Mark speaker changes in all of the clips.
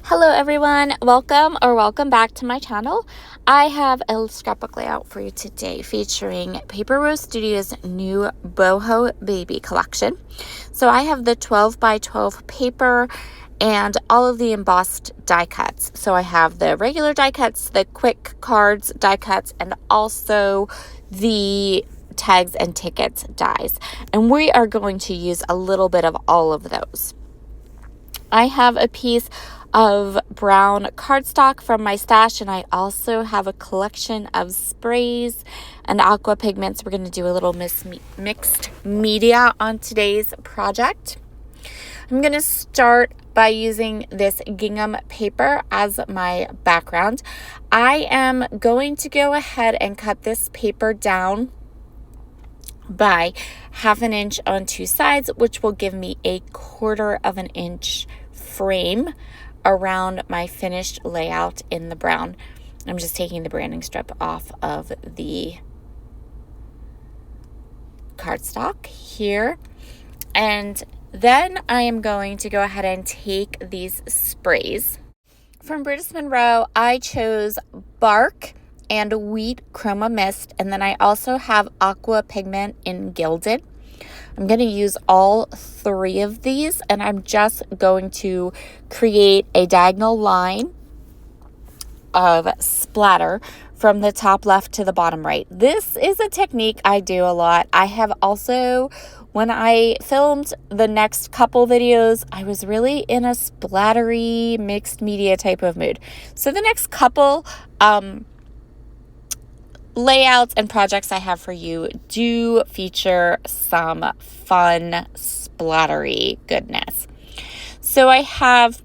Speaker 1: Hello everyone, welcome back to my channel. I have a scrapbook layout for you today featuring Paper Rose Studio's new Boho Baby collection. So I have the 12 by 12 paper and all of the embossed die cuts. So I have the regular die cuts, the quick cards die cuts, and also the tags and tickets dies. And we are going to use a little bit of all of those. I have a piece of brown cardstock from my stash, and I also have a collection of sprays and aqua pigments. We're going to do a little mixed media on today's project. I'm going to start by using this gingham paper as my background. I am going to go ahead and cut this paper down by 1/2 inch on two sides, which will give me a 1/4 inch frame around my finished layout in the brown. I'm just taking the branding strip off of the cardstock here. And then I am going to go ahead and take these sprays. From Brutus Monroe, I chose Bark and Wheat Chroma Mist, and then I also have Aqua Pigment in Gilded. I'm going to use all 3 of these, and I'm just going to create a diagonal line of splatter from the top left to the bottom right. This is a technique I do a lot. I have also, when I filmed the next couple videos, I was really in a splattery mixed media type of mood. So the next couple layouts and projects I have for you do feature some fun splattery goodness. So I have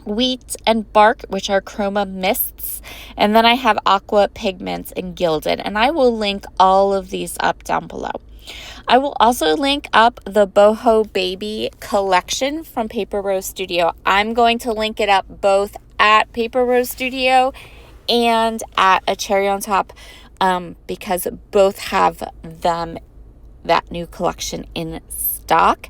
Speaker 1: Wheat and Bark, which are chroma mists, and then I have Aqua Pigments and Gilded, and I will link all of these up down below. I will also link up the Boho Baby collection from Paper Rose Studio. I'm going to link it up both at Paper Rose Studio and at A Cherry on Top, because both have that new collection in stock.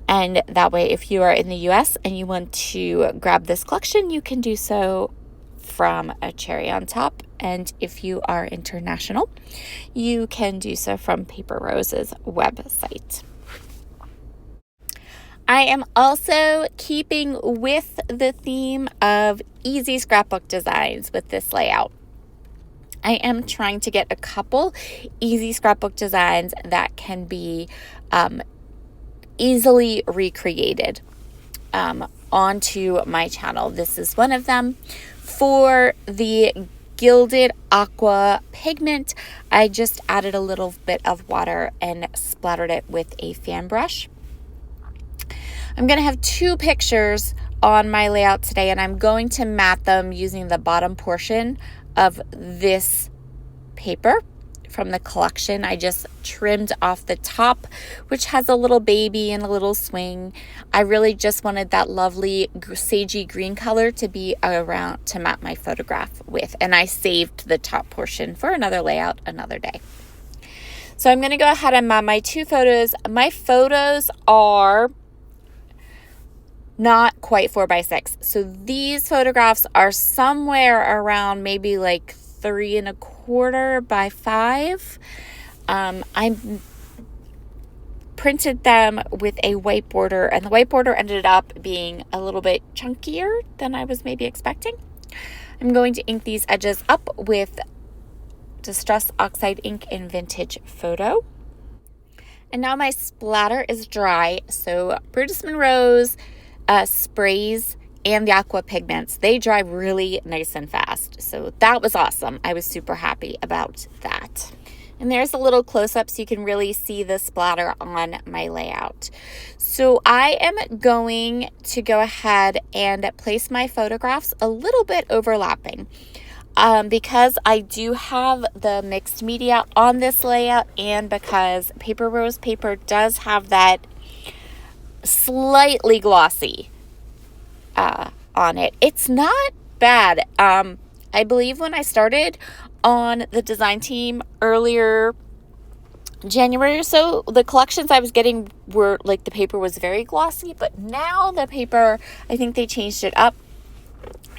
Speaker 1: And that way, if you are in the US and you want to grab this collection, you can do so from A Cherry on Top. And if you are international, you can do so from Paper Rose's website. I am also keeping with the theme of easy scrapbook designs with this layout. I am trying to get a couple easy scrapbook designs that can be easily recreated onto my channel. This is one of them. For the Gilded Aqua Pigment, I just added a little bit of water and splattered it with a fan brush. I'm going to have 2 pictures on my layout today, and I'm going to mat them using the bottom portion of this paper from the collection. I just trimmed off the top, which has a little baby and a little swing. I really just wanted that lovely sagey green color to be around to mat my photograph with, and I saved the top portion for another layout another day. So I'm going to go ahead and mat my 2 photos. My photos are not quite 4x6. So these photographs are somewhere around maybe like 3 1/4 by 5. I printed them with a white border, and the white border ended up being a little bit chunkier than I was maybe expecting. I'm going to ink these edges up with Distress Oxide ink in Vintage Photo. And now my splatter is dry. So Brutus Monroe's sprays and the aqua pigments, they dry really nice and fast. So that was awesome. I was super happy about that. And there's a little close-up so you can really see the splatter on my layout. So I am going to go ahead and place my photographs a little bit overlapping. Because I do have the mixed media on this layout, and because Paper Rose paper does have that slightly glossy on it. It's not bad. I believe when I started on the design team earlier January or so, the collections I was getting were like the paper was very glossy, but now the paper, I think they changed it up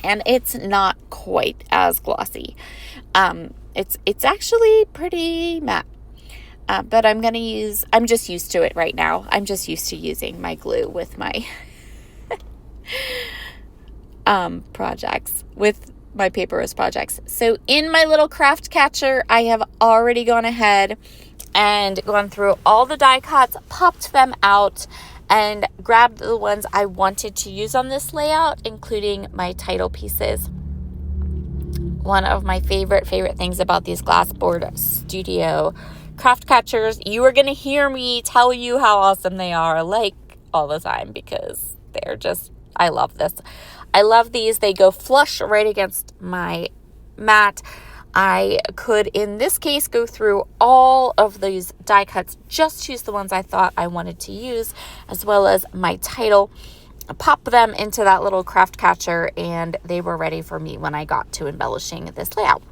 Speaker 1: and it's not quite as glossy. It's actually pretty matte. But I'm just used to it right now. I'm just used to using my glue with my projects, with my paper rose projects. So in my little craft catcher, I have already gone ahead and gone through all the die cuts, popped them out, and grabbed the ones I wanted to use on this layout, including my title pieces. One of my favorite things about these Glassboard Studio craft catchers, you are going to hear me tell you how awesome they are, like, all the time, because they're just, I love this. I love these. They go flush right against my mat. I could, in this case, go through all of these die cuts, just choose the ones I thought I wanted to use, as well as my title, pop them into that little craft catcher, and they were ready for me when I got to embellishing this layout.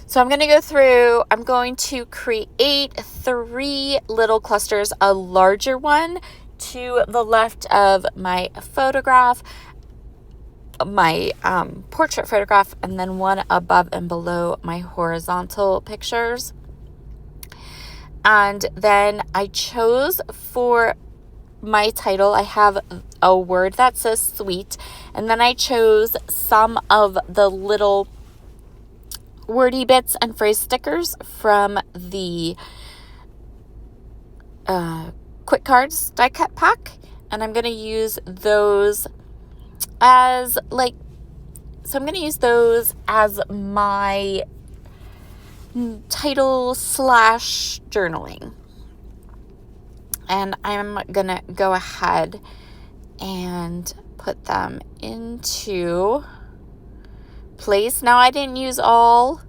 Speaker 1: So I'm going to go through, I'm going to create 3 little clusters, a larger one to the left of my photograph, my portrait photograph, and then one above and below my horizontal pictures. And then I chose for my title, I have a word that says sweet, and then I chose some of the little wordy bits and phrase stickers from the quick cards die cut pack, and I'm going to use those as I'm going to use those as my title / journaling. And I'm going to go ahead and put them into place. Now, I didn't use all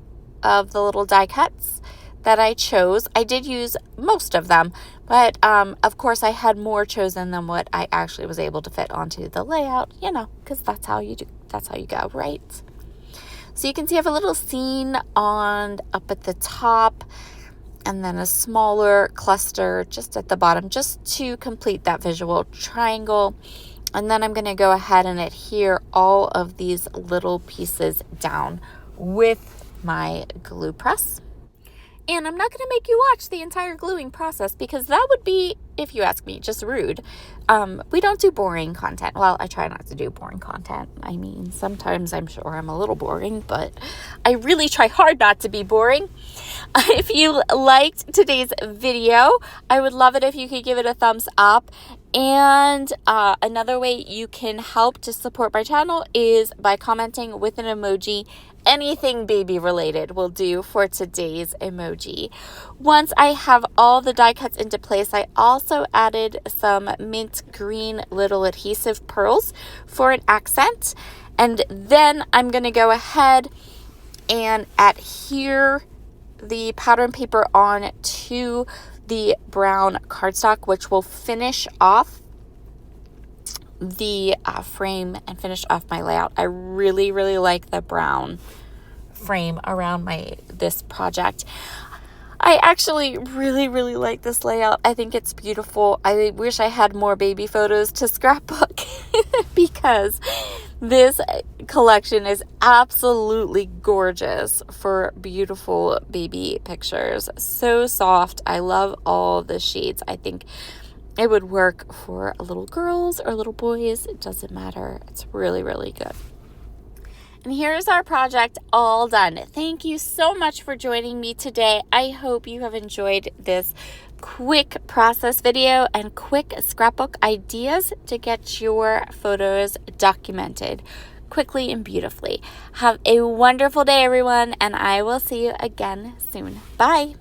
Speaker 1: of the little die cuts that I chose. I did use most of them, but of course I had more chosen than what I actually was able to fit onto the layout, because that's how you go, right? So you can see I have a little scene up at the top, and then a smaller cluster just at the bottom, just to complete that visual triangle. And then I'm going to go ahead and adhere all of these little pieces down with my glue press. And I'm not going to make you watch the entire gluing process, because that would be, if you ask me, just rude. We don't do boring content. Well, I try not to do boring content. I mean, sometimes I'm sure I'm a little boring, but I really try hard not to be boring. If you liked today's video, I would love it if you could give it a thumbs up. And another way you can help to support my channel is by commenting with an emoji. Anything baby related will do for today's emoji. Once I have all the die cuts into place, I also added some mint green little adhesive pearls for an accent. And then I'm going to go ahead and adhere the pattern paper on to the brown cardstock, which will finish off the frame and finish off my layout. I really, really like the brown frame around this project. I actually really, really like this layout. I think it's beautiful. I wish I had more baby photos to scrapbook because this collection is absolutely gorgeous for beautiful baby pictures. So soft. I love all the shades. I think it would work for little girls or little boys. It doesn't matter. It's really, really good. And here's our project all done. Thank you so much for joining me today. I hope you have enjoyed this quick process video and quick scrapbook ideas to get your photos documented quickly and beautifully. Have a wonderful day, everyone, and I will see you again soon. Bye.